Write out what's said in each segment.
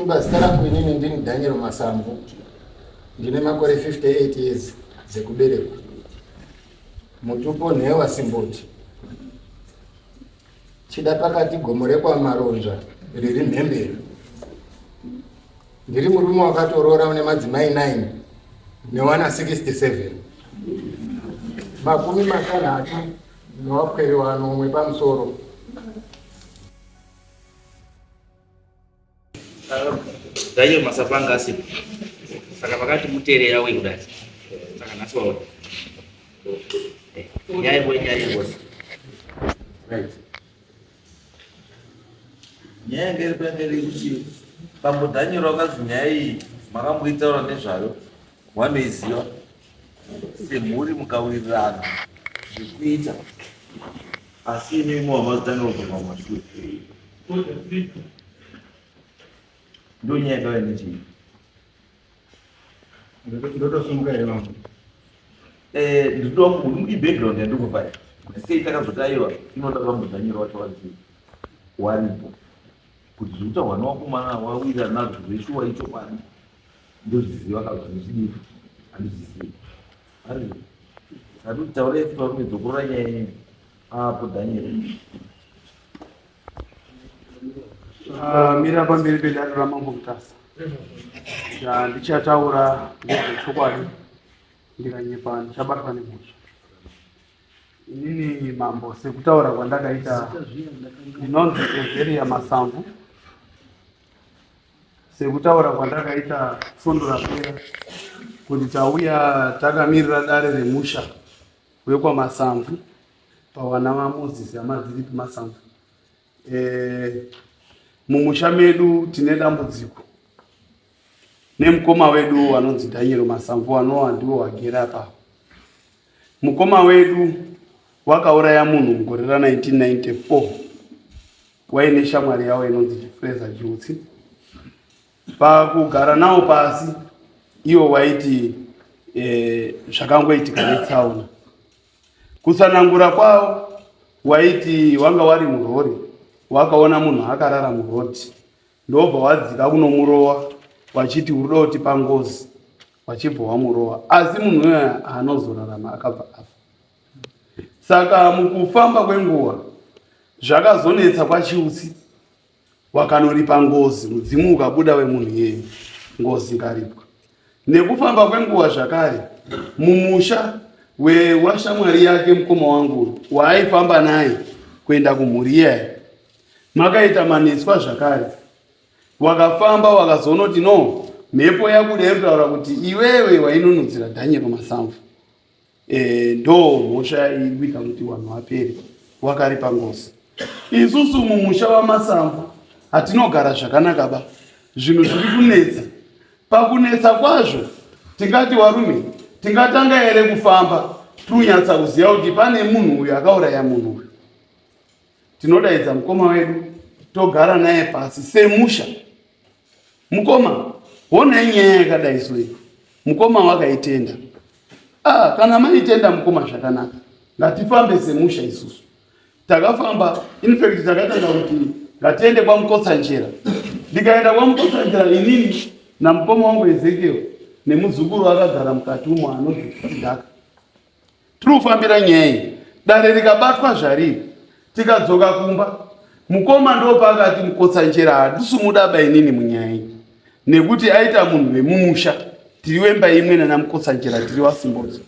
YouTube zita rangu inini ndini Daniel Masamvu. Ndine makore 58 years dzekuberekwa. Mutupo newa Simboti. Chida pakati gomo rekwa Maronzva riri Mhembere. Ndiri murume wakatoroora une madzimai 9 newana 67. Makumi matanhatu newapwere wanomwe pamusoro. Daniel Masapanga asipo. Saka pakati muterera wekudai. Saka naswa. Nyaya. Right. Nyaya ngepemberi kuti pambo Daniel wakazi nyaya iyi makamboitaura nezvayo wanoiziva semhuri mukawirirana zvekuita asi inimi wamazotanga kubva pamashure ndo nyaya yakauya nechii Ndotosumuka here vanhu. ndinoda background yandikupa sei takazotaiwa inoda pambo Daniel wataura kuti waripo kuti zvikuta hwana wakomana wawira nazvo zveshuwa icho pani ndozviziva kana zvichidii handizvizivi ari kuti taura ifi parume dzokurora nyaya yenyu apo Daniel mira pamberi pedare ramambo Mutasa ndichataura ngezvechokwadi ndikanyepa ndichabatwa nemhosva. Inini mambo sekutaura kwandakaita ndinonzi Ezeria Masamvu. Sekutaura kwandakaita fundo rapera kuti tauya takamirira dare remusha wekwa Masamvu pawana vaMozisi amadziripi Masamvu. Mumusha medu tine dambudziko nemukoma wedu anonzi Daniel Masamvu anowa ndiwo wagera apapo. Mukoma wedu wakauraya munhu mugore ra1994 waine shamwari yawo inonzi Chifreza Chiutsi. Pakugara nawo pasi iwo waiti zvakangoitika netsaona. Kusanangura kwawo waiti wanga wari murori wakaona munhu akarara murodhi ndobva wadzika kunomurowa wachiti uri kuda kutipa ngozi wachibva wamurowa asi munhu uyo haanozorarama akabva afa. Saka mukufamba kwenguva zvakazonetsa kwaChiutsi wakanoripa ngozi mudzimu ukabuda wemunhu iyeye ngozi ikaripwa. Nekufamba kwenguva zvakare mumusha washamwari yake mukoma wangu waaifamba naye kuenda kumhuri iyaye makaita manetswa zvakare. Wakafamba wakazonoti no mhepo yakuda irikutaura kuti iwewe wainonudzira Daniel Masamvu ndo mhosva iri kuita kuti vanhu vapere wakaripa ngozi. Isusu mumusha waMasamvu hatinogara zvakanaka ba. Zvinhu zviri kunetsa. Pakunetsa kwazvo tingati warume tingatanga here kufamba tiunyatsa kuziva kuti pane munhu uyu akauraya munhu uyu. Tinodaidza mukoma wedu togara naye pasi semusha. Mukoma honai nyaya yakadai soyi. Mukoma wakaitenda. Kana maitenda mukoma zvakanaka ngatifambe semusha isusu. Takafamba in fact takatanga kuti ngatiende kwaMukotsanjera. Ndikaenda kwaMukotsanjera inini namukoma wangu Ezekiel nemuzukuru akagara mukati umo anozvidhaka. Tirikufambira nyaya iyi. Dare rikabatwa zvariri tikadzoka kumba mukoma ndopakati Mukotsanjera hadusu mudaba inini munyaya iyi nekuti aita munhu wemumusha tiri wemba imwe nana Mukotsanjera tiri waSimboti.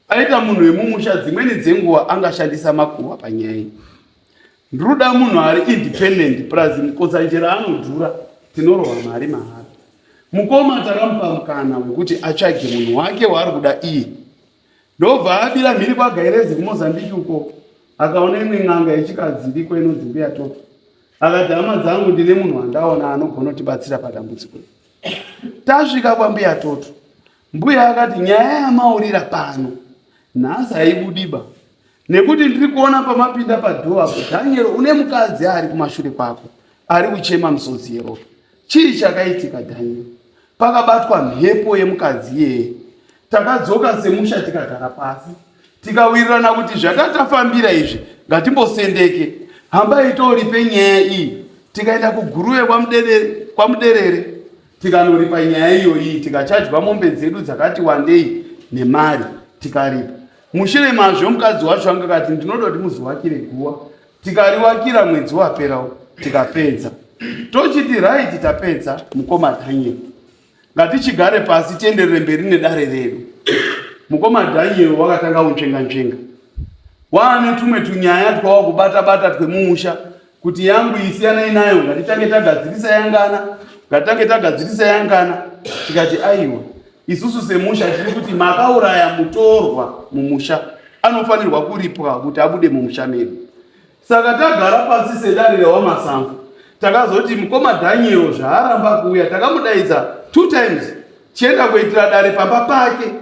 Aita munhu wemumusha dzimweni dzenguva angashandisa makuhwa panyaya iyi. Ndiruda munhu ari independent plus Mukotsanjera anodhura tinorohwa mari mahara. Mukoma takamupa mukana wekuti atsvage munhu wake waari kuda iye. Ndobva abira mhiri kwaGairezi kuMozambique uko akaona imwe n'anga yechikadzi iriko inonzi Mbuya Toto. Akati hama dzangu ndine munhu wandaona anogona kutibatsira padambudziko. Tasvika kwaMbuya Toto. Mbuya akati nyaya yamaurira pano nhasi haibudiba. Nekuti ndiri kuona pamapinda padhoo apo Daniel une mukadzi ari kumashure kwako ari kuchema misodzi yeropa. Chii chakaitika Daniel? Pakabatwa mhepo yemukadzi iyeye. Takadzoka semusha tikagara pasi. Tikawirirana kuti zvakatafambira izvi ngatimbosendeke. Hambai toripe nyaya iyi. Tikaenda kuguruwe kwaMudedere kwamuderere tikanoripa nyaya iyoyi tikachadya mombe dzedu dzakati wandei nemari tikaripa. Mushure mazvo mukadzi wacho anga kati ndinoda kuti muzivakire guwa. Tikariwakira mwedzi waperawo tikapedza. Tochiti right tapedza mukoma Daniel. Ngatichigare pasi tienderere mberi nedare redu. Mukoma Daniel wakatanga unzvenga. Wane tumwe tunyaya twawa kubata twemumusha kuti yangu isiyana inayo ngatitange tagadzirisa yangana. Tikati aiwa isusu semusha tiri kuti makauraya mutorwa mumusha anofanirwa kuripwa kuti abude mumusha medu. Saka tagara pasi sedare rewamasango takazoti mukoma Daniel zvaaramba kuuya takamudaidza 2 times chienda kuitira dare pamba pake,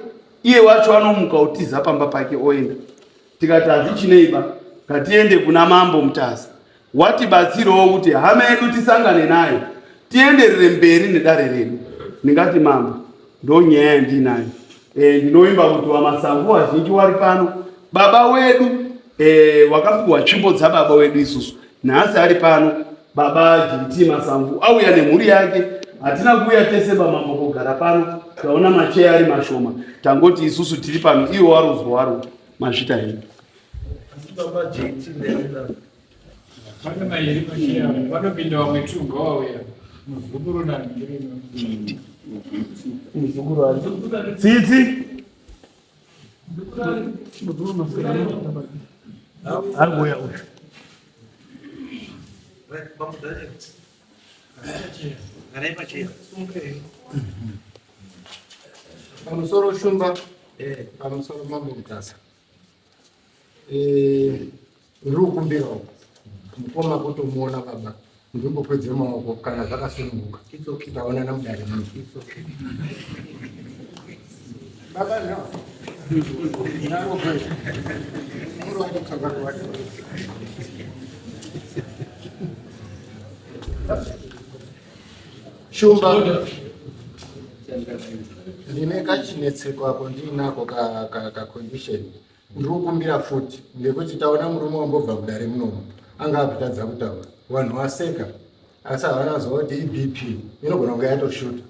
iye wacho anomuka utiza pamba pake oenda. Tikati hazvichineiba ngatiende kuna mambo Mutaza watibatsirewo kuti hama yedu tisangane nayo tienderere mberi nedare redu. Ndingati mambo ndo nyaya yandinayo. Ndinoimba kuti wamasango wazhinji wari pano, baba wedu wakapiwa tsvimbo dzababa wedu isusu nhasi ari pano. Baba GT Masango auya nemhuri yake, hatina kuuya tese bamambo kugara pano, taona macheya ari mashoma, tangoti isusu tiri pano, iwo waruzwa waro mazvita here. Baba GT Mana mairi macheya vanopinda vamwe tunga wauya muzukuru nandirino muzukuru ari tsitsi ari kuuya uyu pamusoro shumba pamusoro mambo Mutaza ndikukumbirawo mukoma kutomuona baba ndimbokwedze maoko kana zvakasununguka taonana mudare muno baba no shumba ndine kachinetseko ako ndinako ka-condition ndikukumbira futi ngekuti taona murume wambobva mudare munomu anga akutadza kutaura vanhu vaseka asi havana zuva kuti iBP inogona kunge yatoshuta.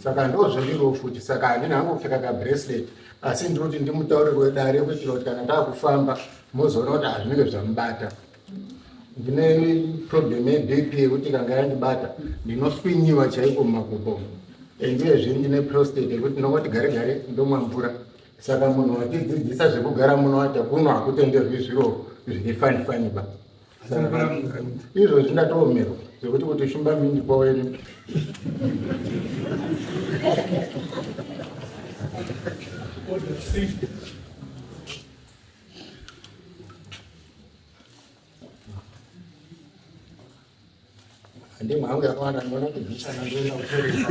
Saka ndozvondiriwo futi, saka handina hangopfeka kabracelet asi ndiri kuti ndimutaurire dare kuitira kuti kana taakufamba mozoona kuti hazvinenge zvamubata. Ndine problem yeBP yekuti kanga yandibata ndinoswinyiwa chaiko mumakumbo, ndiyezve ndine prostate yekuti ndinongoti gare ndomwa mvura. Saka munhu watidzidzisa zvekugara muno wata kuno hakutenderwi zviro zvinefani-faniba. Izvo zvindatomerwa zvekuti kuti shumba mingi kwawenyu. Handimwe hangu yakawanda ndinoona kuti bhichana ndoenda kutoresa.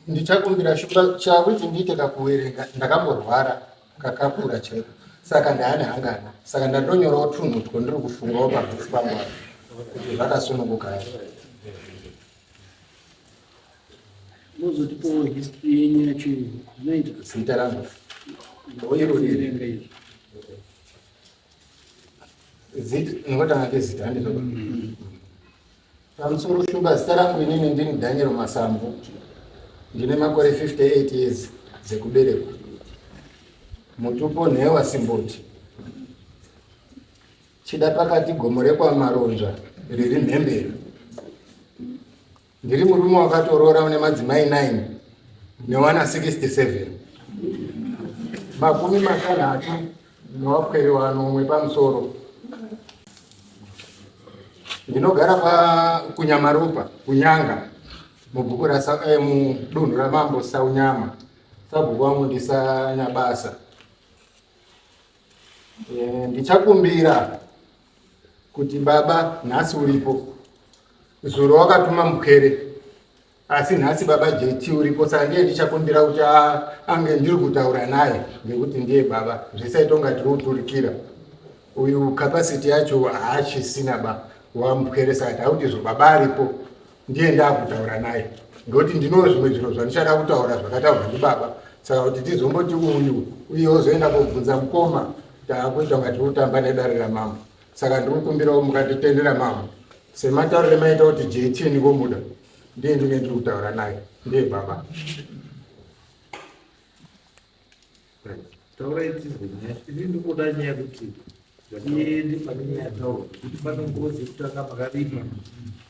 Ndichakumbira shumba chakuti ndiite kakuverenga ndakamborwara kakakura chaiko, saka ndaane hangana, saka ndandonyorawo tunhu twondiri kufungawo pabhuku pangu kuti zvakasununguka. Mozotipawo history yenyu yacho zvinoita Zita rangu ndoirorerenga izvi zita ndinotanga ngezita handizvo. Pamusoro shumba, zita rangu inini ndini Daniel Masambo, ndine makore 58 years dzekuberekwa, mutupo nhewa Simboti, chida pakati gomo rekwaMaronzva riri Mhembere. Ndiri murume wakatorora une madzimai 9 newana 67, makumi matanhatu newapwere wanomwe pamusoro. Ndinogara kuNyamaropa kuNyanga mubhuku mudunhu ramambo Saunyama, sabhuku wangu ndisaNyabasa. Ndichakumbira kuti baba nhasi uripo, zuro wakatuma mukere asi nhasi baba JT uripo, saka ndiye ndichakumbira kuti ange ndiri kutaura naye ngekuti ndiye baba, zvisaitonga tiri kuturikira. Uyu capacity yacho haachisina ba wamukere, saka takuti zvo baba aripo ndiye ndakutaura naye ngekuti ndino zvimwe zviro zvandichada kutaura zvakataurwa ndibaba Saka kuti tizomboti uyu ozoenda kobvunza mukoma taakuita ngati utamba nedare ramambo. Saka ndikukumbirawo mukatitendera mambo semataurire maita kuti JT komuda ndiye ndinenge ndiri kutaura naye ndiye baba. Taura ini ndikuda nyaya kuti tiende pane nyaya taura kuti pane ngozi yekutanga makadii,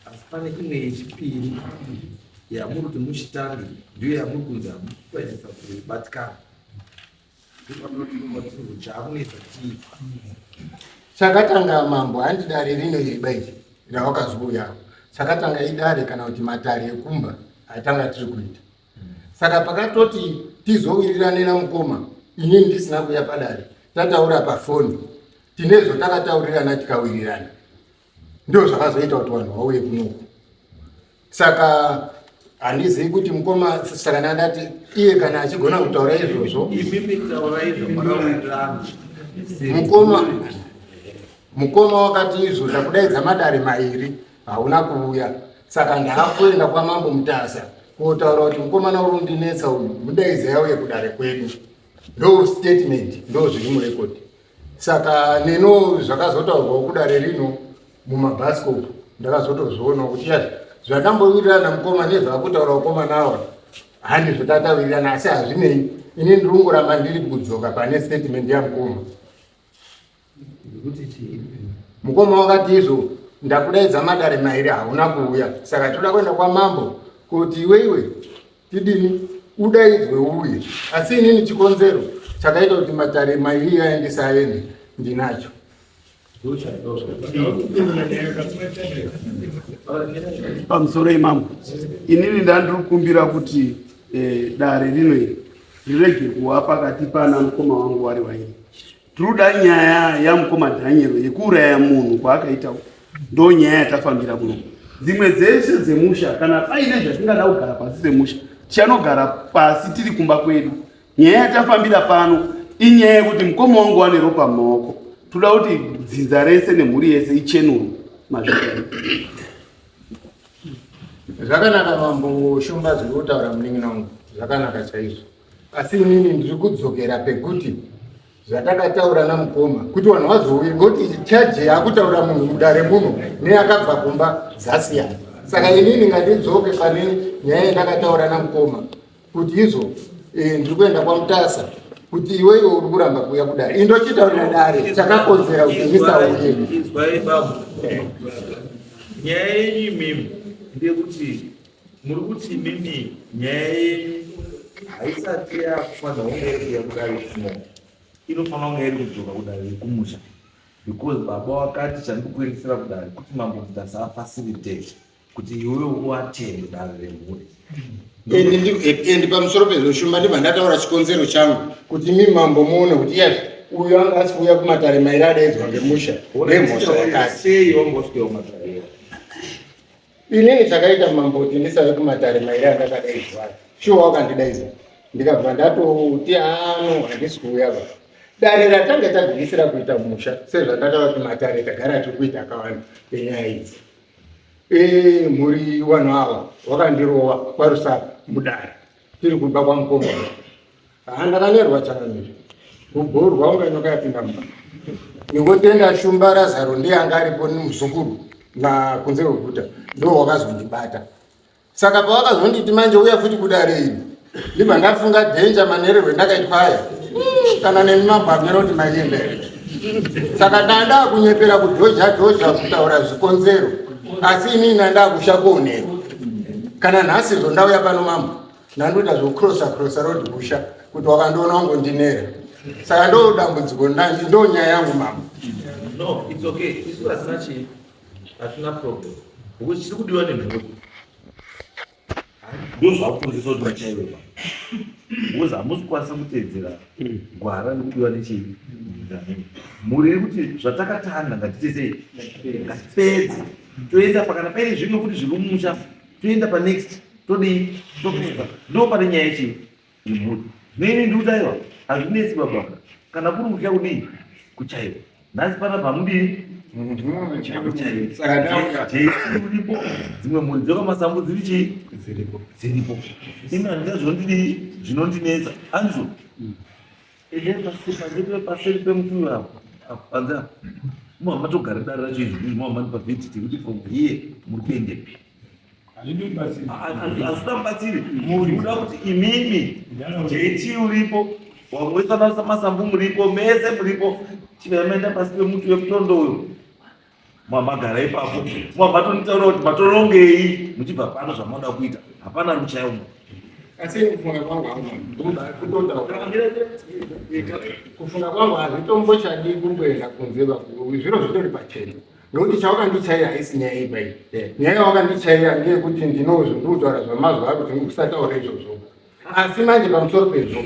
asi pane imwe yechipiri yamuri kuti muchitange ndiyo yamuri kunzi hamukwanisa kubatikana. Chakunesa chii? Chakatanga mambo handi dare rino yeibaiji rawakazouya. Chakatanga idare kana kuti matare ekumba atanga tiri kuita. Saka pakatoti tizowirirane namukoma inini ndisina kuya padare tataura pafoni tinezo takataurirana tikawirirana. Ndio zvakazoita kuti vanhu vauye kunoku. Saka handizivi kuti mukoma saka ndati iye kana achigona kutaura izvozvo mukoma wakati izvozvo kudaidza madare mairi hauna kuuya. Saka ndaakuenda kwamambo Mutasa kotaura kuti mukomana uri kundinetsa uyu mudaidze yauye kudare kwedu. Ndo statement ndo zviri murekodi. Saka neno zvakazotaurwawo kudare rino mumabhasikop ndakazotozviona kuti zvakambowirirana mukoma nezvakutaura ukoma nawo handizvo tatawirirana, asi hazvinei. Ini ndiri kungoramba ndiri kudzoka pane statement yamukoma. Mukoma wakati izvo ndakudaidza madare mairi hauna kuuya. Saka toda kuenda kwamambo kuti iwe tidini udaidzwe uye. Asi inini chikonzero chakaita kuti madare mairi aendesa aende ndinacho. Pamusoro imambo inini ndandikumbira kuti dare rino iri rirege kuva pakati pana mukoma wangu wari wairi. Tiruda nyaya yamukoma Daniel yekuuraya munhu kwaakaita ndo nyaya yatafambira kuno. Dzimwe dzeshe dzemusha kana paine zvatingada kugara pasi pemusha chanogara pasi tiri kumba kwedu. Nyaya yatafambira pano inyaya yekuti mukoma wangu wane ropa mumaoko. Toda kuti dzinza rese nemhuri yese ichenurwe mazvikari. Zvakanaka mambo Shumba zviri kutaura munin'ina wangu zvakanaka chaizvo. Asi inini ndiri kudzokera pekuti zvatakataura namukoma kuti vanhu vazouye ngoti chaji yakutaura munhu mudare muno neakabva kumba dzasiyana. Saka inini ngandidzoke pane nyaya yandakataura namukoma kuti izvo ndiri kuenda kwaMutasa kuti iweyo uri kuramba kuuya kudare. Indochitaurira dare chakakonzera kuti ndisauye. Izwai baba, nyaya yenyu imimi ndeyekuti muri kuti imimi nyaya yenyu haisati yakufanira kunge iri kuya kudare kuno, inofanira kunge iri kudzoka kudare kumusha, because baba wakati chandikukweresera kudare kuti mambo Mutasa afacilitate kuti iweyo uatende dare remhuri. Endi pamusoro pezvo Shumba ndibva ndataura chikonzero changu kuti mimi mambo muone kuti yes uyu anga asi kuuya kumatare mairi adaidzwa ngemusha nemhosva yakati. Sei wambosvikewo kumatare? Inini chakaita mambo kuti ndisave kumatare mairi andakadaidzwa shuwa wakandidaidza ndikabva ndatoti ano handisi kuuya va dare ratanga tagwinyisira kuita musha sezvandataura kuti matare tagara tiri kuita akawanda enyaya idzi. Mhuri vanhu ava wakandirowa kwarusaka mudare tiri kumba kwamukoma. Ndakanerwa chanamiri kubhorwa unganyoka yapinda mba nikotenda Shumba Razaro ndiye anga aripo muzukuru nakunze kweguta ndo wakazondibata. Saka pawakazonditi manje uya futi kudare iri ndibva ndafunga dhenja manererwe ndakaitwa aya kana nemi mabhamero kuti maendere. Saka ndandaa kunyepera kudhoja kutaura zvikonzero, asi inini ndandaa kushakuoneka. Kana nhasi zvondauya pano mambo ndandoita zvokrosa road kusha kuti wakandiona wangondinera. Saka ndo dambudziko ndanji ndo nyaya yangu mambo. No, it's okay. Isu hatina problem. Because chiri kudiwa nemhuri. Ndo zvakukonzesa kuti vachaiwe pa. Because hamusi kukwanisa kuteedzera gwara rikudiwa nechii. Mhuri iri kuti zvatakatanga ngatitese ngatipedze. Toenda pakana paine zvimwe kuti zviri mumusha. Toenda pa next. Todii topedza. Ndo pane nyaya yechii yemhuri. Nini ndikutaiwa hazvinetsi baba. Kana kuri kudya kudii kuchaiwa. Nhasi panapa hamudii uripo dzimwe mhuri dzekamasambu dziripo imi handina zvondidii zvinondinetsa andizvo paseri pemutuyo apo panze apo muhamatogara dare racho izvi muhamati pavheti tekuti from here muri kuendepi hazvina mubatsiri muda kuti imimi jeti uripo wamwesana masambu muripo mese muripo chivamaenda pasi pemuti wemutondo uyu mwamagara ipapo mwamatonitaura kuti matorongei muchibva pano zvamunoda kuita hapana muchayomo asi kufunga kwangu kufunga kwangu hazvitombochadi kungoenda kunze zviro zvitori pachena nokuti chawakandichaira haisi nyaya ipai nyaya yawakandichaira ngeyekuti ndinotaura zvamazuva ako tinkusataura izvozvo asi manje pamusoro pezvo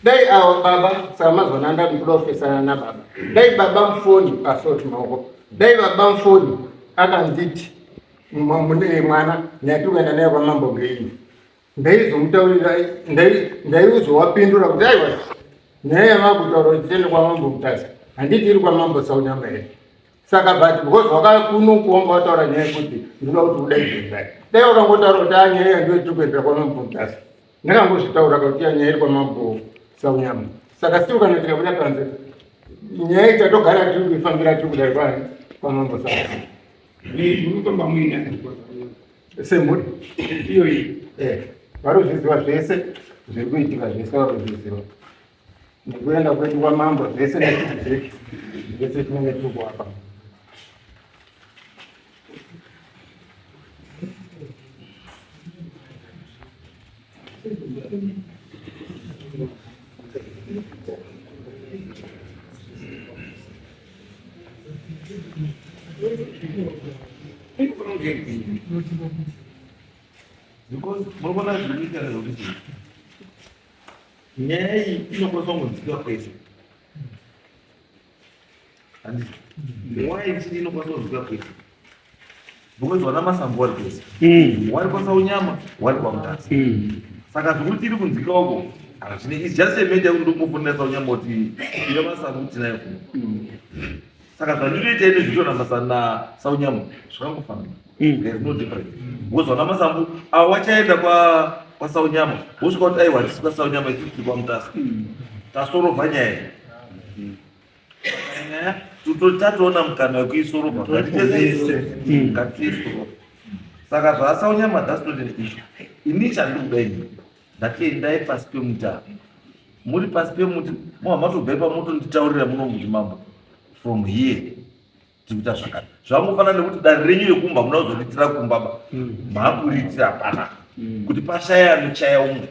dai avo baba saka mazwana ndakuda kufesana nababa dai baba mufoni pasoti maoko dai baba mufoni akanditi mwana nyatikuenda naye kwamambo ngeini ndaizomutaurira ndaizowapindura kuti aiwa nyaya yamakutaura kuti tiende kwamambo mutazi handiti iri kwamambo saunyama here saka but because wakakunokuwanga wataura nyaya yekuti ndinoda kuti udaizvenzai dai wakangotaura kuti anyaya yandiyo tiri kuendera kwamambo mutazi ndakangozvitaura kuti nyaya iri kwamambo saunyama saka sitiri kanoitika kuda panze nyaya itatogara tiri kuifambira tiri kudai kwani kwamambo saunyama munotomba muina semuri iyo iyi varozviziva zvese zviri kuitika zvese varozviziva nekuenda kwedu kwamambo zvese nekuti zvese zvese tinenge tiri kuwapa because munobona zvinoita nezvokuti nyaya iyi inokwanisa kungodzika kwese handiti why chiti inokwanisa kungodzika kwese because vana masambo vari kwese wari kwasaunyama wari kwamutasi saka zvekuti tiri kunzika uko is just a media kuti ndombofundira saunyama kuti ine masambo tinayo saka zvandinoita ine zvitonambasana nasaunyama zvakangofanana there's no difference because vana masambu avo vachaenda kwasaunyama vosvika kuti aiwa tisi kwasaunyama isi tiri kwamutasi tasorovha nyaya nyaya tatoona mukana wekuisorovha ngatiisorovha saka zvasaunyama that's not an issue ini chandiri kuda ini ndatiendai pasi pemuti apa muri pasi pemuti muhamatobvai pamoto nditaurira muno muti mambo from here tikuita zvakati zvangofanana nekuti dare renyu rekumba muna kuzoriitira kumbaba maakuriitira hapana kuti pashaya anochaya umwe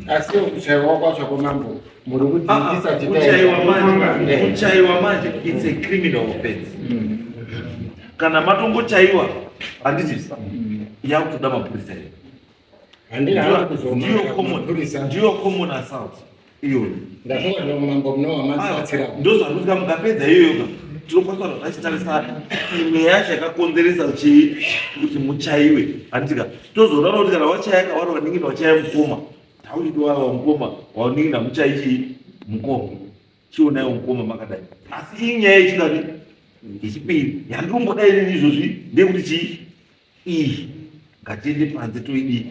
asi kuchaiwa kwacho kwamambo muri kuchaiwa manje it's a criminal offense kana matongochaiwa handiti yakutoda mapurisa ndiyo common assault iyoyo ndozvanutika mukapedza iyoyoka tinokwanisa zvachitarisana imwe yacho yakakonzeresa kuti muchaiwe handitika tozoona kuti kana wachaya kawari waningina wachaya mukoma tauiti wava mukoma waningina muchaichi mukoma chionaiwo mukoma makadai asi iyi nyaya yechikani yechipiri yandinomboda ini izvozvi ndeyekuti chii iyi ngatiende panze toidii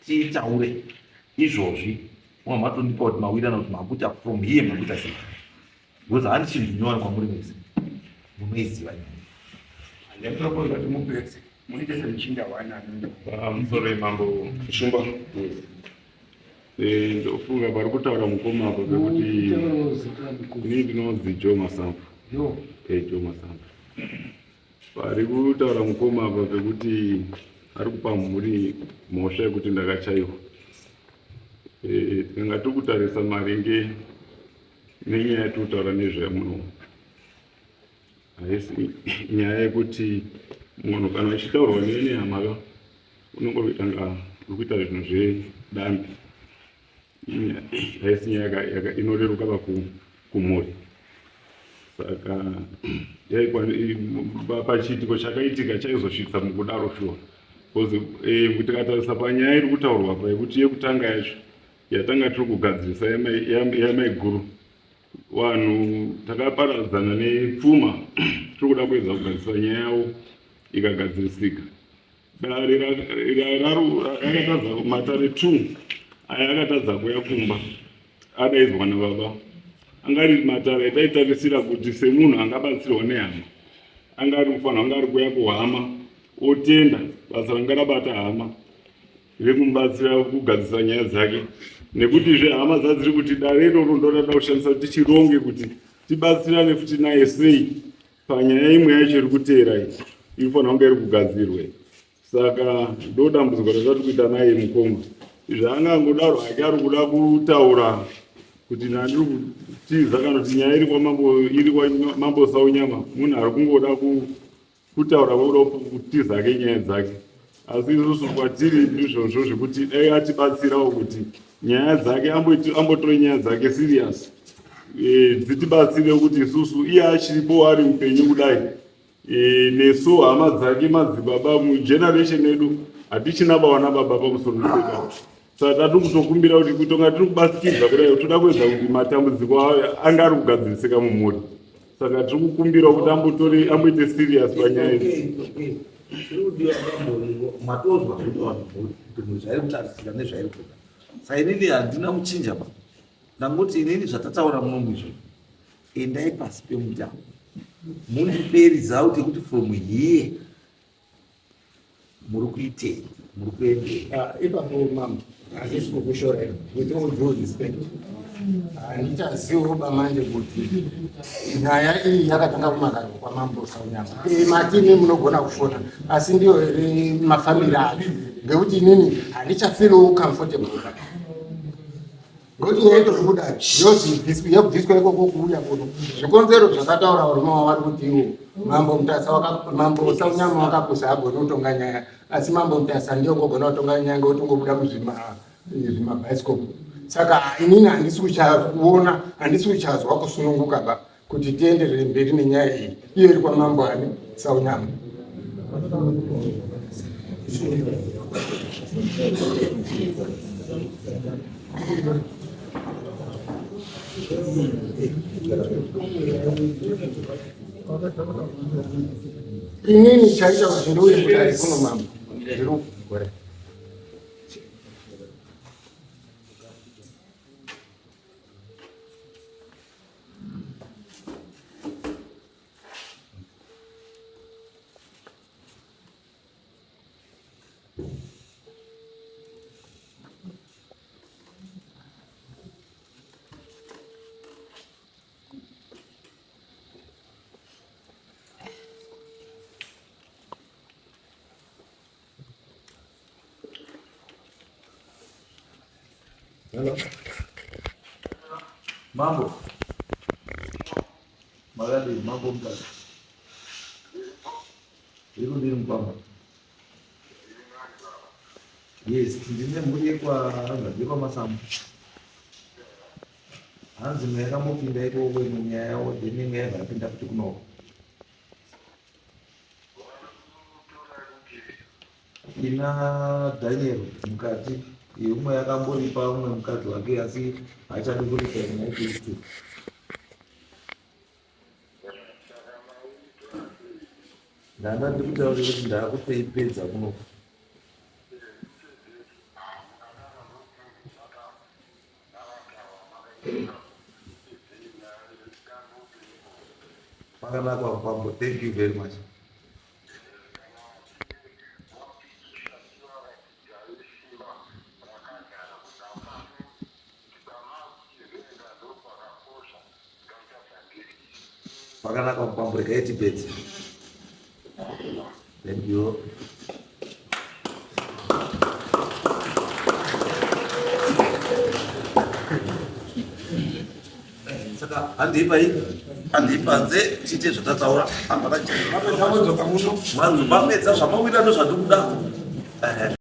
tiitaure izvozvi mwamatondipa kuti mawirana kuti makuta from here makuta sei because handi chinhu chinyowani kwamuri mese munoiziva ndinopropoza kuti mupedze muite semuchinda wana musoro mambo shumba ndofunga pari kutaura mukoma apa pekuti ini ndinonzi Joe Masambu Joe Masambu pari kutaura mukoma apa pekuti ari kupa mhuri mhosva yekuti ndakachaiwa tinenge tiri kutarisa maringe nenyaya yatiri nezvayo muno haisi nyaya yekuti munhu kana achitaurwa neni hama unongotanga uri kuita zvinhu zvedambi haisi nyaya inoreruka kumhuri saka pachiitiko chakaitika chaizosvitsa mukudaro shuwa because tikatarisa panyaya iri kutaurwa pa yekuti yekutanga yacho yatanga tiri kugadzirisa yamaiguru vanhu takaparadzana nepfuma tiri kuda kuedza kugadzisa nyaya yavo ikagadzirisika. Dare rakatadza matare 2 aya akatadza kuya kumba adaidzwa nababa. Angari matare aitaitarisira kuti semunhu angabatsirwa nehama angari kufanira anga ari kuya kuhama otenda basa ranga rabata hama rekumubatsira kugadzisa nyaya dzake, nekutizve hama dzadziri kuti dare iroro ndoda kushandisa kuti tichironge kuti tibatsirane futi naye sei panyaya imwe yacho iri kuteera iyi inofanira kunge iri kugadzirwa. Saka ndo dambudziko ratati kuita naye mukoma. Zvaangangodaro hake ari kuda kutaura kuti nandiri kutiza kana kuti nyaya iri kwamambo Saunyama munhu ari kungoda kutaura kuda kutiza hake nyaya dzake, asi isusu kwatiri ndizvozvo zvekuti dai atibatsirawo kuti nyaya dzake ambotore nyaya dzake serious, dzitibatsire kuti isusu iye achiripo ari mupenyu kudai nesu hama dzake madzibaba mugeneration yedu hatichina baba nababa pamusoro pedu. Saka tati kutokumbira kuti kutonga tiri kubasikidza kudai toda kuedza kuti matambudziko ayo anga ari kugadzirisika mumhuri. Saka tiri kukumbira kuti amboite serious panyaya idzi. Matozwa kuti zvairi kutarisika nezvairi kuda. Saka inini handina muchinja pa. Ndangoti inini zvatataura munomu izvo endai pasi pemutambo mundiperi zau tekuti from here muri kuitei, muri kuendei. Ipapo mama handisi kukushorera with all due respect. Handichazivo bamanje kuti nyaya iyi yakatanga kumakaro kwamambo Saunyama. Matini munogona kushona asi ndiyo mafamili acho, ngekuti inini handichafiriwo comfortable. Ngoti yaito zvekudai yobviswa ikoko kuuya kuno zvikonzero zvakataura varume wavari kuti iwo mambo Saunyama wakakusa agona kutonga nyaya, asi mambo Mutasa ndiyo ngogona kutonga nyaya ngekuti ungobuda muzvimabhaisikopu. Saka inini handisi kuchaona, handisi kuchazwa kusununguka ba kuti tienderere mberi nenyaya iyi iyo iri kwamambo Saunyama. Inini chaita kuti ndiuye kudare kuno mambo ndiri kugore. Hello. Mambo. Magadi, mambo mkazi. Hiru ndiri mkwama. Yes, ndine muri kwa ndiko masamu. Hanzi meka mupinda iko kwenu nyaya yawo ndine ngeva pinda kuti kunoko. Ina Daniel mukati umwe yakamboripa umwe mukadzi wake asi hachadi kuripa naikristu. Ndanda ndiri kutaura kuti ndakupeipedza kuno. Pakanaka kwambo, thank you very much. Pakanaka kwambo, rekaiti bedzi. Thank you. Saka handipanze chite zvatataura apana chimwe. Mwanzo pamedza zvamawira ndozvatikuda.